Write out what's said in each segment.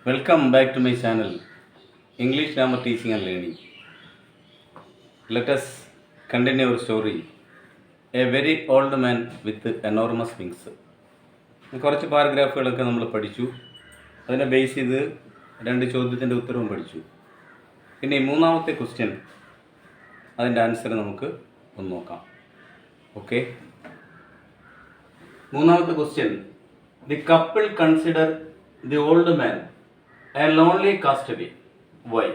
Welcome back to my channel, English Grammar Teaching and Learning. Let us continue our story. A very old man with enormous wings. കുറച്ച് പാരഗ്രാഫുകളൊക്കെ നമ്മൾ പഠിച്ചു. അതിനെ base ചെയ്ത് രണ്ട് ചോദ്യത്തിൻ്റെ ഉത്തരവും പഠിച്ചു. ഇനി മൂന്നാമത്തെ ക്വസ്റ്റ്യൻ, അതിൻ്റെ ആൻസർ നമുക്ക് ഒന്ന് നോക്കാം. ഓക്കെ, മൂന്നാമത്തെ question. The couple consider the old man a lonely castaway. Why?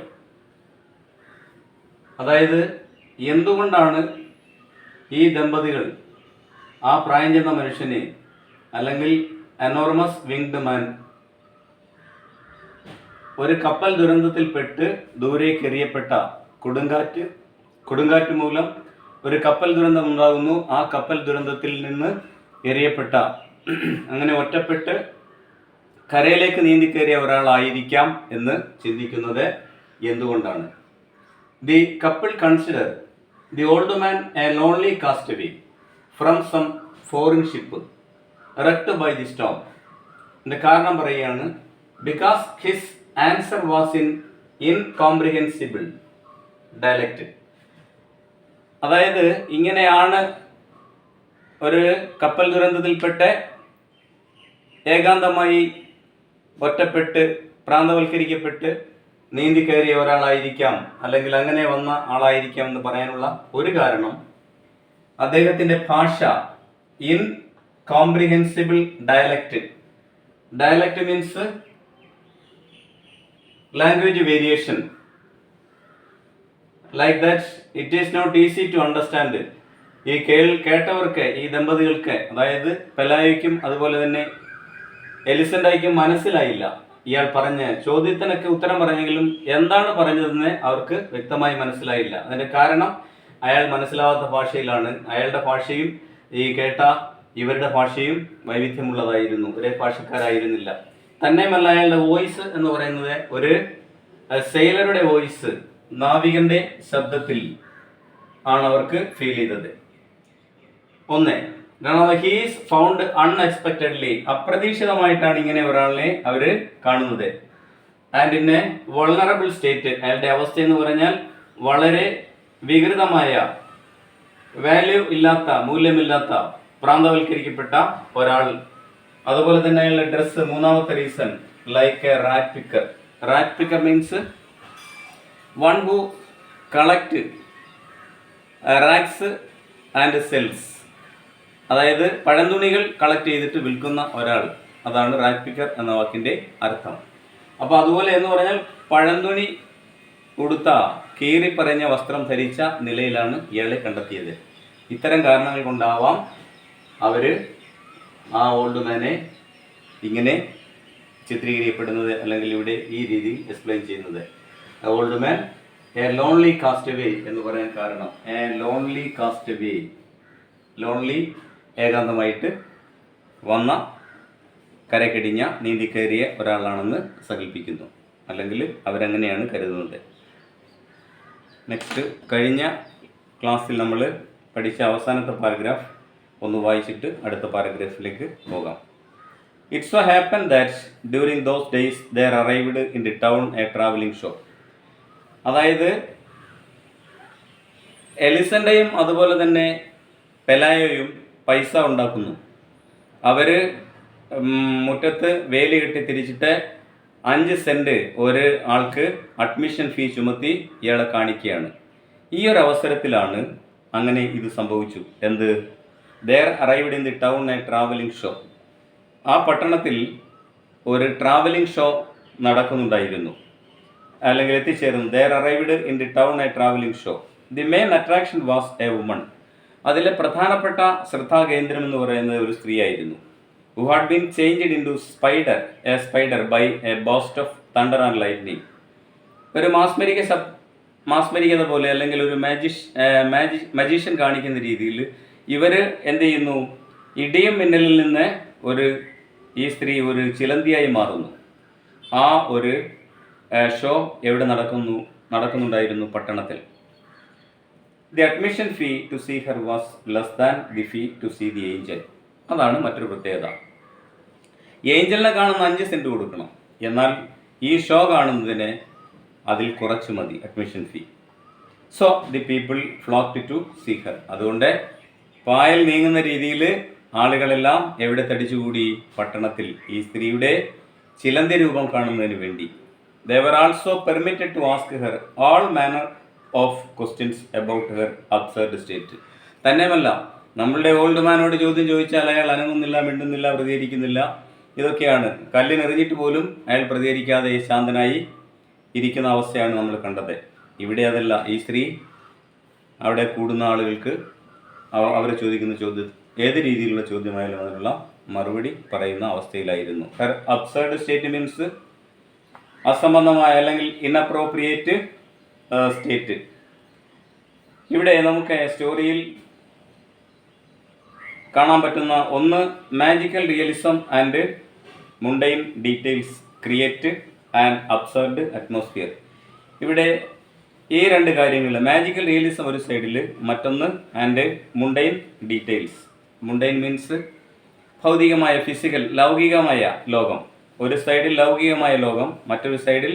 അതായത് എന്തുകൊണ്ടാണ് ഈ ദമ്പതികൾ ആ പ്രായം ചെന്ന മനുഷ്യനെ, അല്ലെങ്കിൽ എനോർമസ് വിങ്ഡ് മാൻ, ഒരു കപ്പൽ ദുരന്തത്തിൽപ്പെട്ട് ദൂരേക്ക് എറിയപ്പെട്ട കൊടുങ്കാറ്റ് മൂലം ഒരു കപ്പൽ ദുരന്തം ഉണ്ടാകുന്നു. ആ കപ്പൽ ദുരന്തത്തിൽ നിന്ന് എറിയപ്പെട്ട, അങ്ങനെ ഒറ്റപ്പെട്ട് കരയിലേക്ക് നീന്തിക്കയറിയ ഒരാളായിരിക്കാം എന്ന് ചിന്തിക്കുന്നത് എന്തുകൊണ്ടാണ്? The couple consider the old man a lonely castaway from some foreign ship wrecked by the storm. ഇതിൻ്റെ കാരണം പറയുകയാണ്, because his answer was in incomprehensible dialect. അതായത് ഇങ്ങനെയാണ് ഒരു കപ്പൽ ദുരന്തത്തിൽപ്പെട്ട് ഏകാന്തമായി ഒറ്റപ്പെട്ട് പ്രാന്തവൽക്കരിക്കപ്പെട്ട് നീന്തി കയറിയ ഒരാളായിരിക്കാം, അല്ലെങ്കിൽ അങ്ങനെ വന്ന ആളായിരിക്കാം എന്ന് പറയാനുള്ള ഒരു കാരണം, അദ്ദേഹത്തിൻ്റെ ഭാഷ incomprehensible dialect. Dialect means language variation. Like that it is not easy to understand. ഈ കേട്ടവർക്ക്, ഈ ദമ്പതികൾക്ക്, അതായത് പെലായോയ്ക്കും അതുപോലെ തന്നെ എലിസണ്ടായിക്കും മനസ്സിലായില്ല. ഇയാൾ പറഞ്ഞ ചോദ്യത്തിനൊക്കെ ഉത്തരം പറഞ്ഞെങ്കിലും എന്താണ് പറഞ്ഞതെന്ന് അവർക്ക് വ്യക്തമായി മനസ്സിലായില്ല. അതിന്റെ കാരണം അയാൾ മനസ്സിലാവാത്ത ഭാഷയിലാണ്. അയാളുടെ ഭാഷയും ഈ കേട്ട ഇവരുടെ ഭാഷയും വൈവിധ്യമുള്ളതായിരുന്നു, ഒരേ ഭാഷക്കാരായിരുന്നില്ല. തന്നെയുമല്ല, അയാളുടെ വോയിസ് എന്ന് പറയുന്നത് ഒരു സെയിലറുടെ വോയിസ്, നാവികന്റെ ശബ്ദത്തിൽ ആണ് അവർക്ക് ഫീൽ ചെയ്തത്. ഒന്ന്, ഹീസ് ഫൗണ്ട് അൺഎക്സ്പെക്റ്റഡ്ലി, അപ്രതീക്ഷിതമായിട്ടാണ് ഇങ്ങനെ ഒരാളിനെ അവർ കാണുന്നത്. And in A vulnerable state, അയാളുടെ അവസ്ഥ എന്ന് പറഞ്ഞാൽ വളരെ വികൃതമായ, വാല്യൂ ഇല്ലാത്ത, മൂല്യമില്ലാത്ത, പ്രാന്തവൽക്കരിക്കപ്പെട്ട ഒരാൾ. അതുപോലെ തന്നെ അയാളുടെ ഡ്രസ്സ്, മൂന്നാമത്തെ reason, like A rat picker. Rat picker means one who collect rats and cells. അതായത് പഴന്തുണികൾ കളക്ട് ചെയ്തിട്ട് വിൽക്കുന്ന ഒരാൾ, അതാണ് റാറ്റ് പിക്കർ എന്ന വാക്കിൻ്റെ അർത്ഥം. അപ്പോൾ അതുപോലെ എന്ന് പറഞ്ഞാൽ പഴന്തുണി ഉടുത്ത, കീറിപ്പറഞ്ഞ വസ്ത്രം ധരിച്ച നിലയിലാണ് ഇയാളെ കണ്ടെത്തിയത്. ഇത്തരം കാരണങ്ങൾ കൊണ്ടാവാം അവർ ആ ഓൾഡ് മാനെ ഇങ്ങനെ ചിത്രീകരിക്കപ്പെടുന്നത്, അല്ലെങ്കിൽ ഇവിടെ ഈ രീതിയിൽ എക്സ്പ്ലെയിൻ ചെയ്യുന്നത്. Old man a lonely castaway എന്ന് പറയാൻ കാരണം, എ ലോൺലി കാസ്റ്റവേ, ലോൺലി ഏകാന്തമായിട്ട് വന്ന, കരക്കടിഞ്ഞ, നീന്തിക്കയറിയ ഒരാളാണെന്ന് സങ്കല്പിക്കുന്നു, അല്ലെങ്കിൽ അവരങ്ങനെയാണ് കരുതുന്നത്. നെക്സ്റ്റ്, കഴിഞ്ഞ ക്ലാസ്സിൽ നമ്മൾ പഠിച്ച അവസാനത്തെ പാരഗ്രാഫ് ഒന്ന് വായിച്ചിട്ട് അടുത്ത പാരഗ്രാഫിലേക്ക് പോകാം. It so happen that during those days there arrived in the town a travelling show. അതായത് എലിസണ്ടയും അതുപോലെ തന്നെ പെലായോയും പൈസ ഉണ്ടാക്കുന്നു. അവർ മുറ്റത്ത് വേലി കെട്ടി തിരിച്ചിട്ട് 5 സെൻറ്റ് ഒരു ആൾക്ക് അഡ്മിഷൻ ഫീ ചുമത്തി ഇയാളെ കാണിക്കുകയാണ്. ഈ ഒരു അവസരത്തിലാണ് അങ്ങനെ ഇത് സംഭവിച്ചു. എന്ത്? There arrived in the town a travelling show. ആ പട്ടണത്തിൽ ഒരു ട്രാവലിംഗ് ഷോ നടക്കുന്നുണ്ടായിരുന്നു, അല്ലെങ്കിൽ എത്തിച്ചേർന്നു. There arrived in the town a travelling show. The main attraction was a woman. അതിലെ പ്രധാനപ്പെട്ട ശ്രദ്ധാകേന്ദ്രം എന്ന് പറയുന്നത് ഒരു സ്ത്രീയായിരുന്നു. Who had been changed into spider by a boast of thunder and lightning. ഒരു മാസ്മരികത പോലെ, അല്ലെങ്കിൽ ഒരു മജീഷ്യൻ കാണിക്കുന്ന രീതിയിൽ ഇവർ എന്ത് ചെയ്യുന്നു? ഇടിയും മിന്നലിൽ നിന്ന് ഈ സ്ത്രീ ഒരു ചിലന്തിയായി മാറുന്നു. ആ ഒരു ഷോ എവിടെ നടക്കുന്നുണ്ടായിരുന്നു? പട്ടണത്തിൽ. The admission fee to see her was less than the fee to see the angel. അതാണ് മറ്റൊരു പ്രത്യേകത. ഏഞ്ചലിനെ കാണുന്ന 5 സെൻറ്റ് കൊടുക്കണം. എന്നാൽ ഈ ഷോ കാണുന്നതിന് അതിൽ കുറച്ച് മതി admission fee. So the people flocked to see her. അതുകൊണ്ട് പായൽ നീങ്ങുന്ന രീതിയിൽ ആളുകളെല്ലാം എവിടെ തടിച്ചുകൂടി? പട്ടണത്തിൽ ഈ സ്ത്രീയുടെ ചിലന്തി രൂപം കാണുന്നതിന് വേണ്ടി. They were also permitted to ask her all manner of questions about her absurd state. തന്നെയുമല്ല, നമ്മളുടെ ഓൾഡ് മാനോട് ചോദ്യം ചോദിച്ചാൽ അയാൾ അനങ്ങുന്നില്ല, മിണ്ടുന്നില്ല, പ്രതികരിക്കുന്നില്ല. ഇതൊക്കെയാണ്. കല്ലിനെറിഞ്ഞിട്ട് പോലും അയാൾ പ്രതികരിക്കാതെ ശാന്തനായി ഇരിക്കുന്ന അവസ്ഥയാണ് നമ്മൾ കണ്ടത്. ഇവിടെ അതല്ല. ഈ സ്ത്രീ അവിടെ കൂടുന്ന ആളുകൾക്ക് അവർ ചോദിക്കുന്ന ചോദ്യം ഏത് രീതിയിലുള്ള ചോദ്യമായാലും അതിനുള്ള മറുപടി പറയുന്ന അവസ്ഥയിലായിരുന്നു. ഹർ അബ്സർഡ് സ്റ്റേറ്റ് മീൻസ് അസംബന്ധമായ അല്ലെങ്കിൽ ഇൻഅപ്രോപ്രിയേറ്റ് സ്റ്റേറ്റ്. ഇവിടെ നമുക്ക് സ്റ്റോറിയിൽ കാണാൻ പറ്റുന്ന ഒന്ന്, magical realism and mundane details create and absurd atmosphere. ഇവിടെ ഈ രണ്ട് കാര്യങ്ങൾ, മാജിക്കൽ റിയലിസം ഒരു സൈഡിൽ, മറ്റൊന്ന് and mundane details. Mundane means ഭൗതികമായ, ഫിസിക്കൽ, ലൗകികമായ ലോകം. ഒരു സൈഡിൽ ലൗകികമായ ലോകം, മറ്റൊരു സൈഡിൽ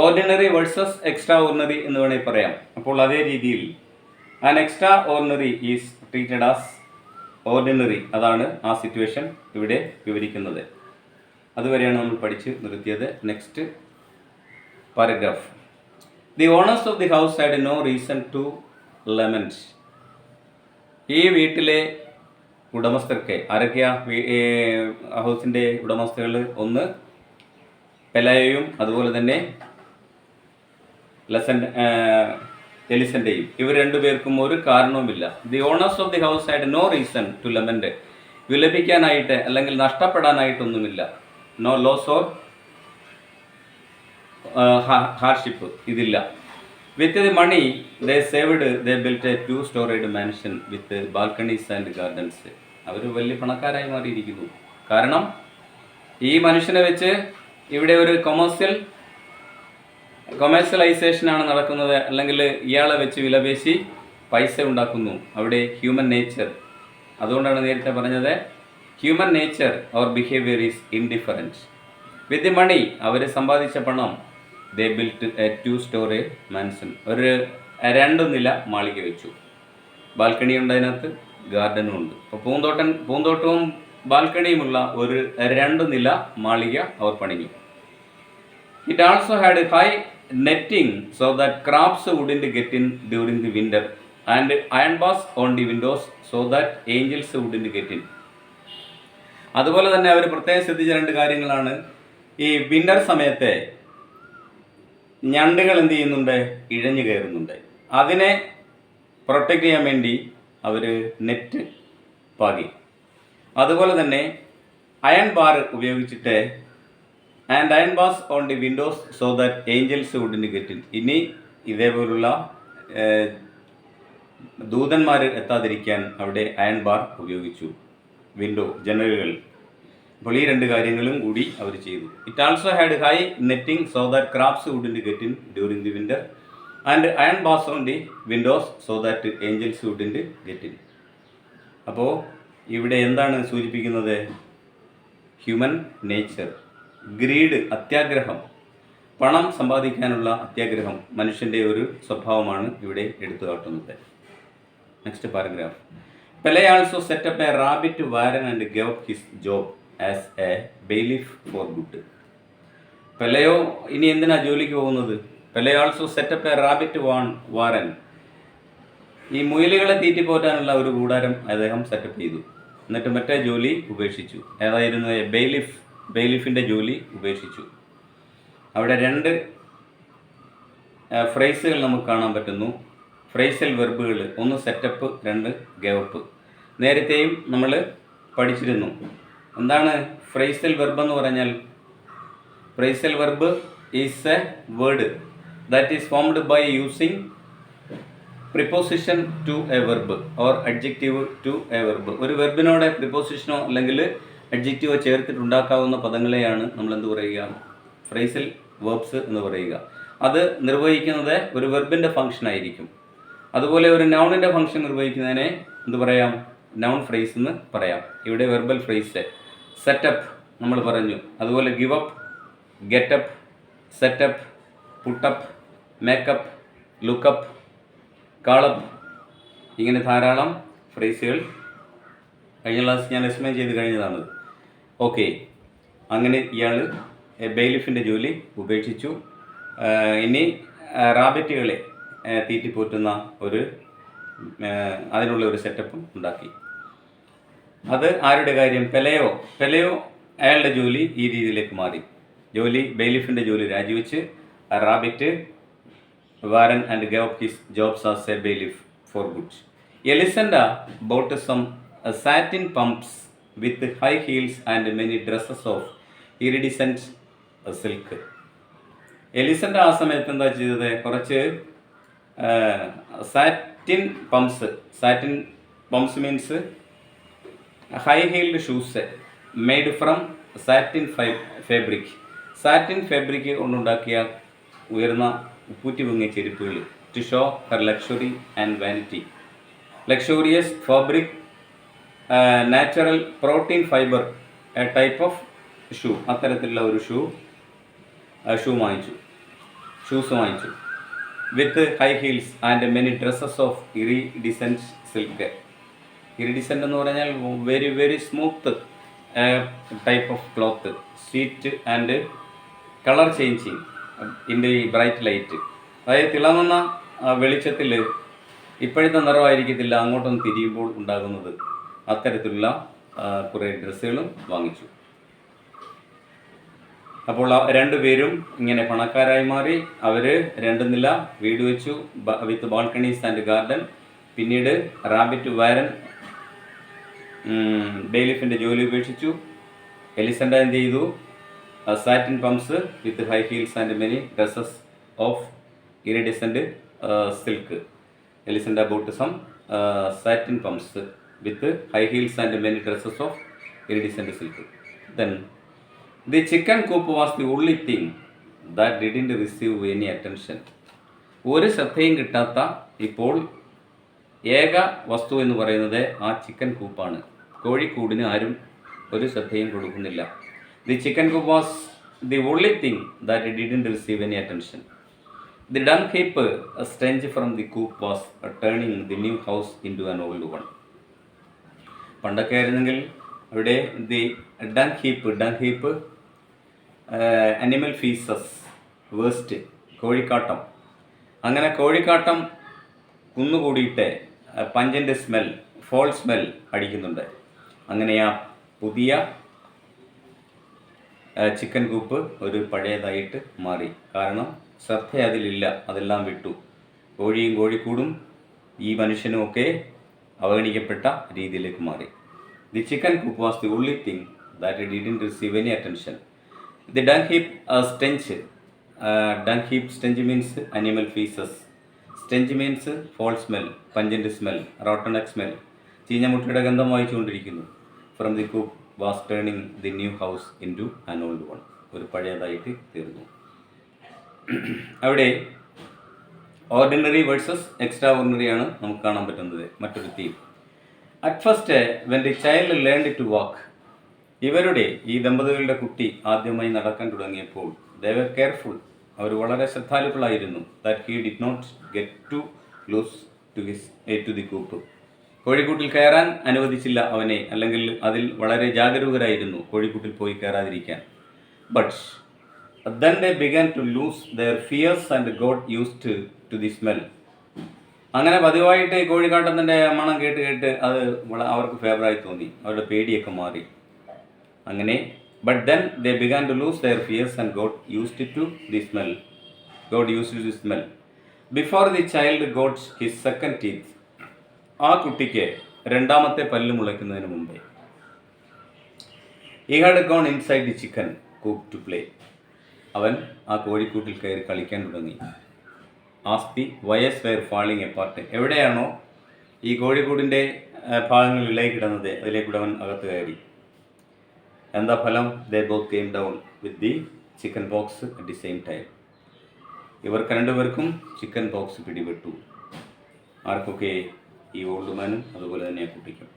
ഓർഡിനറി വേഴ്സസ് എക്സ്ട്രാ ഓർഡിനറി എന്ന് വേണമെങ്കിൽ പറയാം. അപ്പോൾ അതേ രീതിയിൽ an extraordinary is treated as ordinary. അതാണ് ആ സിറ്റുവേഷൻ ഇവിടെ വിവരിക്കുന്നത്. അതുവരെയാണ് നമ്മൾ പഠിച്ച് നിർത്തിയത്. Next paragraph. The owners of the house had no reason to lament. ഈ വീട്ടിലെ ഉടമസ്ഥർക്ക് ആരൊക്കെയാ? ഹൗസിൻ്റെ ഉടമസ്ഥകൾ ഒന്ന് പെലായയും അതുപോലെ തന്നെ എലിസൻ്റെയും. ഇവർ രണ്ടുപേർക്കും ഒരു കാരണവുമില്ല. The owners of the house had no reason to lament. വിലപിക്കാനായിട്ട് അല്ലെങ്കിൽ നഷ്ടപ്പെടാനായിട്ടൊന്നുമില്ല. നോ ലോസ് ഓർ ഹാർഡ്ഷിപ്പ്, ഇതില്ല. With the money they saved they built a 2-storied mansion with balconies and gardens. അവർ വലിയ പണക്കാരായി മാറിയിരിക്കുന്നു. കാരണം ഈ മനുഷ്യനെ വെച്ച് ഇവിടെ ഒരു കൊമേഴ്സ്യലൈസേഷനാണ് നടക്കുന്നത്. അല്ലെങ്കിൽ ഇയാളെ വെച്ച് വിലപേശി പൈസ ഉണ്ടാക്കുന്നു. അവിടെ ഹ്യൂമൻ നേച്ചർ, അതുകൊണ്ടാണ് നേരത്തെ പറഞ്ഞത് human nature or behaviour is indifferent. With the money, അവർ സമ്പാദിച്ച പണം, ദേ ബിൽറ്റ് എ 2-story മാൻഷൻ, ഒരു 2 നില മാളിക വെച്ചു. ബാൽക്കണി ഉണ്ട്, അതിനകത്ത് ഗാർഡനും ഉണ്ട്. അപ്പോൾ പൂന്തോട്ടവും ബാൽക്കണിയുമുള്ള ഒരു 2 നില മാളിക അവർ പണിഞ്ഞു. It also had high netting so that crabs wouldn't get in during the winter and iron bars on the windows so that angels wouldn't get in. അതുപോലെ തന്നെ അവർ പ്രത്യേകം ശ്രദ്ധിച്ച 2 കാര്യങ്ങളാണ്. ഈ വിൻ്റർ സമയത്തെ ഞണ്ടുകൾ എന്ത് ചെയ്യുന്നുണ്ട്? ഇഴഞ്ഞു കയറുന്നുണ്ട്. അതിനെ പ്രൊട്ടക്റ്റ് ചെയ്യാൻ വേണ്ടി അവർ നെറ്റ് പാകി. അതുപോലെ തന്നെ അയൺ ബാർ ഉപയോഗിച്ചിട്ട് and iron bars on the windows so that angels wouldn't get in. ഇനി ഇതേപോലുള്ള ദൂതന്മാർ എത്താതിരിക്കാൻ അവിടെ അയൺ ബാർ ഉപയോഗിച്ചു, വിൻഡോ, ജനലുകൾ. അപ്പോൾ ഈ 2 കാര്യങ്ങളും കൂടി അവർ ചെയ്തു. It also had high netting so that crabs wouldn't get in during the winter and iron bars on the windows so that angels wouldn't get in. അപ്പോൾ ഇവിടെ എന്താണ് സൂചിപ്പിക്കുന്നത്? ഹ്യൂമൻ നേച്ചർ, ഗ്രീഡ്, അത്യാഗ്രഹം, പണം സമ്പാദിക്കാനുള്ള അത്യാഗ്രഹം മനുഷ്യൻ്റെ ഒരു സ്വഭാവമാണ് ഇവിടെ എടുത്തു കാട്ടുന്നത്. Next paragraph. Pelayo also set up a rabbit warren and gave up his job as a bailiff for good. Pelayo ഇനി എന്തിനാ ജോലിക്ക് പോകുന്നത്? Pelayo also set up a rabbit warren. ഈ മുയലുകളെ തീറ്റിപ്പോറ്റാനുള്ള ഒരു കൂടാരം അദ്ദേഹം സെറ്റപ്പ് ചെയ്തു. എന്നിട്ട് മറ്റേ ജോലി ഉപേക്ഷിച്ചു. ഏതായിരുന്നു? ബെയിലിഫിൻ്റെ ജോലി ഉപേക്ഷിച്ചു. അവിടെ 2 ഫ്രേസുകൾ നമുക്ക് കാണാൻ പറ്റുന്നു. ഫ്രേസൽ വെർബുകൾ, ഒന്ന് സെറ്റപ്പ്, 2 ഗവപ്പ്. നേരത്തെയും നമ്മൾ പഠിച്ചിരുന്നു. എന്താണ് ഫ്രേസൽ വെർബ് എന്ന് പറഞ്ഞാൽ? Phrasal verb is a word that is formed by using preposition to a verb or adjective to a verb. ഒരു വെർബിനോട് പ്രിപ്പോസിഷനോ അല്ലെങ്കിൽ അഡ്ജക്റ്റീവോ ചേർത്തിട്ടുണ്ടാക്കാവുന്ന പദങ്ങളെയാണ് നമ്മൾ എന്ത് പറയുക? ഫ്രേസൽ വെർബ്സ് എന്ന് പറയുക. അത് നിർവഹിക്കുന്നത് ഒരു വെർബിൻ്റെ ഫംഗ്ഷൻ ആയിരിക്കും. അതുപോലെ ഒരു നൗണിൻ്റെ ഫംഗ്ഷൻ നിർവഹിക്കുന്നതിനെ എന്ത് പറയാം? നൗൺ ഫ്രേസ് എന്ന് പറയാം. ഇവിടെ വെർബൽ ഫ്രേസ് സെറ്റപ്പ് നമ്മൾ പറഞ്ഞു. അതുപോലെ give up get up, set up, put up, make up, look up, call up, ഇങ്ങനെ ധാരാളം ഫ്രേസുകൾ കഴിഞ്ഞ ക്ലാസ് ഞാൻ എക്സ്പ്ലെയിൻ ചെയ്ത് കഴിഞ്ഞതാണ്. ഓക്കെ, അങ്ങനെ ഇയാൾ ബെയിലിഫിൻ്റെ ജോലി ഉപേക്ഷിച്ചു. ഇനി റാബിറ്റുകളെ തീറ്റിപ്പോറ്റുന്ന അതിനുള്ള ഒരു സെറ്റപ്പും ഉണ്ടാക്കി. അത് ആരുടെ കാര്യം? പെലയോ അയാളുടെ ജോലി ഈ രീതിയിലേക്ക് മാറി. ബെയിലിഫിൻ്റെ ജോലി രാജിവെച്ച് rabbit warren and gave up his jobs as a bailiff for good. Elisenda bought some satin pumps with high heels and many dresses of iridescent silk. Elisenda ആ സമയത്ത് എന്താ ചെയ്തത്? കുറച്ച് satin pumps means high heeled shoes made from satin fabric. Satin fabric കൊണ്ടുണ്ടാക്കിയ ഉയർന്ന ഉപ്പൂറ്റി പൊങ്ങിയ ചെരുപ്പുകൾ. To show her luxury and vanity. Luxurious fabric, natural protein fibre, a type of shoe. അത്തരത്തിലുള്ള ഒരു ഷൂസ് വാങ്ങിച്ചു. With high heels and many dresses of iridescent silk. Iridescent എന്ന് പറഞ്ഞാൽ very very smooth type of cloth, sweet and colour changing in the bright light. അതായത് തിളങ്ങുന്ന വെളിച്ചത്തിൽ ഇപ്പോഴത്തെ നിറമായിരിക്കത്തില്ല അങ്ങോട്ടൊന്ന് തിരിയുമ്പോൾ ഉണ്ടാകുന്നത്. അത്തരത്തിലുള്ള കുറേ ഡ്രസ്സുകളും വാങ്ങിച്ചു. അപ്പോൾ രണ്ടുപേരും ഇങ്ങനെ പണക്കാരായി മാറി. അവർ 2 നില വീട് വെച്ചു വിത്ത് ബാൽക്കണീസ് ആൻഡ് ഗാർഡൻ. പിന്നീട് റാബിറ്റ് വാരൻ ബെയിലിഫിൻ്റെ ജോലി ഉപേക്ഷിച്ചു. എലിസൻഡ എന്ത് ചെയ്തു? Satin pumps with high heels and many dresses of iridescent silk. Elisenda bought some satin pumps with high heels and many dresses of iridescent silk. Then the chicken coop was the only thing that didn't receive any attention. ഒരു ശ്രദ്ധയും കിട്ടാത്ത ഇപ്പോൾ ഏക വസ്തു എന്ന് പറയുന്നത് ആ chicken കൂപ്പാണ്. കോഴിക്കൂടിന് ആരും ഒരു ശ്രദ്ധയും കൊടുക്കുന്നില്ല. The chicken coop was the only thing that didn't receive any attention. The dung heap stench from the coop was turning the new house into an old one. പണ്ടൊക്കെ ആയിരുന്നെങ്കിൽ അവിടെ the dung heap animal faeces waste, കോഴിക്കാട്ടം. അങ്ങനെ കോഴിക്കാട്ടം കുന്നുകൂടിയിട്ട് പഞ്ചൻ്റെ fall smell അടിക്കുന്നുണ്ട്. അങ്ങനെ ആ പുതിയ ചിക്കൻ കൂപ്പ് ഒരു പഴയതായിട്ട് മാറി. കാരണം ശ്രദ്ധ അതിലില്ല, അതെല്ലാം വിട്ടു. കോഴിയും കോഴിക്കൂടും ഈ മനുഷ്യനുമൊക്കെ അവഗണിക്കപ്പെട്ട രീതിയിലേക്ക് മാറി. The chicken coop was the only thing that didn't receive any attention. The dung heap stench means animal feces. stench means foul smell, pungent smell, rotten egg smell. ചീഞ്ഞ മുട്ടയുടെ ഗന്ധം വായിച്ചുകൊണ്ടിരിക്കുന്നു. From the coop was turning the new house into an old one. ഒരു പഴയതായിട്ട് തീർന്നു. അവിടെ ordinary versus extra ordinary ആണ് നമുക്ക് കാണാൻ പറ്റുന്നത് മറ്റൊരു theme. At first when the child learned to walk. ഇവരുടെ ഈ ദമ്പതികളുടെ കുട്ടി ആദ്യമായി നടക്കാൻ തുടങ്ങിയപ്പോൾ ദേ വർ കെയർഫുൾ. അവർ വളരെ ശ്രദ്ധാലുക്കളായിരുന്നു. That he did not get too loose to the coop. കോഴിക്കൂട്ടിൽ കയറാൻ അനുവദിച്ചില്ല അവനെ, അല്ലെങ്കിൽ അതിൽ വളരെ ജാഗരൂകരായിരുന്നു കോഴിക്കൂട്ടിൽ പോയി കയറാതിരിക്കാൻ. But then they began to lose their fears and got used to the smell. അങ്ങനെ പതിവായിട്ട് കോഴിക്കാട്ടത്തിൻ്റെ മണം കേട്ട് അത് അവർക്ക് ഫേവറായി തോന്നി. അവരുടെ പേടിയൊക്കെ മാറി. അങ്ങനെ but then they began to lose their fears and got used to the smell. Before the child got his second teeth. ആ കുട്ടിക്ക് രണ്ടാമത്തെ പല്ല് മുളയ്ക്കുന്നതിന് മുമ്പേ he had gone inside the chicken coop to play. അവൻ ആ കോഴിക്കൂട്ടിൽ കയറി കളിക്കാൻ തുടങ്ങി. As the wires were falling apart. എവിടെയാണോ ഈ കോഴിക്കൂടിൻ്റെ ഭാഗങ്ങൾ ഇളകി കിടന്നത് അതിലേക്കൂടെ അവൻ അകത്ത് കയറി. എന്താ ഫലം? they both came down with the chicken pox at the same time. ഇവർക്ക് രണ്ടുപേർക്കും ചിക്കൻ പോക്സ് പിടിപെട്ടു. ആർക്കൊക്കെ? ഈ ഓൾഡ് മാനും അതുപോലെ തന്നെ കുട്ടിക്കും.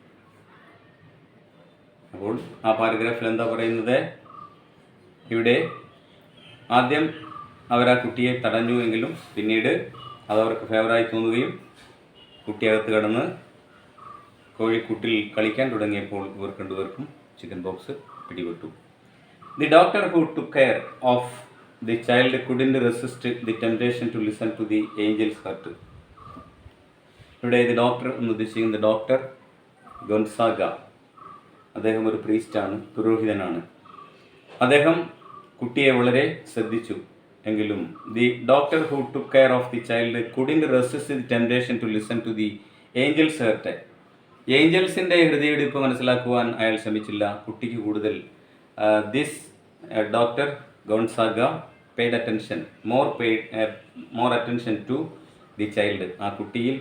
അപ്പോൾ ആ പാരഗ്രാഫിൽ എന്താ പറയുന്നത്? ഇവിടെ ആദ്യം അവർ ആ കുട്ടിയെ തടഞ്ഞു എങ്കിലും പിന്നീട് അതവർക്ക് ഫേവറായി തോന്നുകയും കുട്ടിയകത്ത് കടന്ന് കോഴിക്കൂട്ടിൽ കളിക്കാൻ തുടങ്ങിയപ്പോൾ ഇവർ രണ്ടുപേർക്കും ചിക്കൻ ബോക്സ് പിടിപെട്ടു. The doctor who took care of the child couldn't resist the temptation to listen to the angel's heart. ഇവിടെ ദി ഡോക്ടർ എന്ന് ഉദ്ദേശിക്കുന്നത് ഡോക്ടർ ഗൊൻസാഗ. അദ്ദേഹം ഒരു പ്രീസ്റ്റാണ്, പുരോഹിതനാണ്. അദ്ദേഹം കുട്ടിയെ വളരെ ശ്രദ്ധിച്ചു എങ്കിലും the doctor who took care of the child couldn't resist the temptation to listen to the angel's heart. ഏഞ്ചൽസിൻ്റെ ഹൃദയമിടിപ്പ് മനസ്സിലാക്കുവാൻ അയാൾ ശ്രമിച്ചില്ല. കുട്ടിക്ക് കൂടുതൽ this doctor Gonzaga paid attention more attention to the child. ആ കുട്ടിയിൽ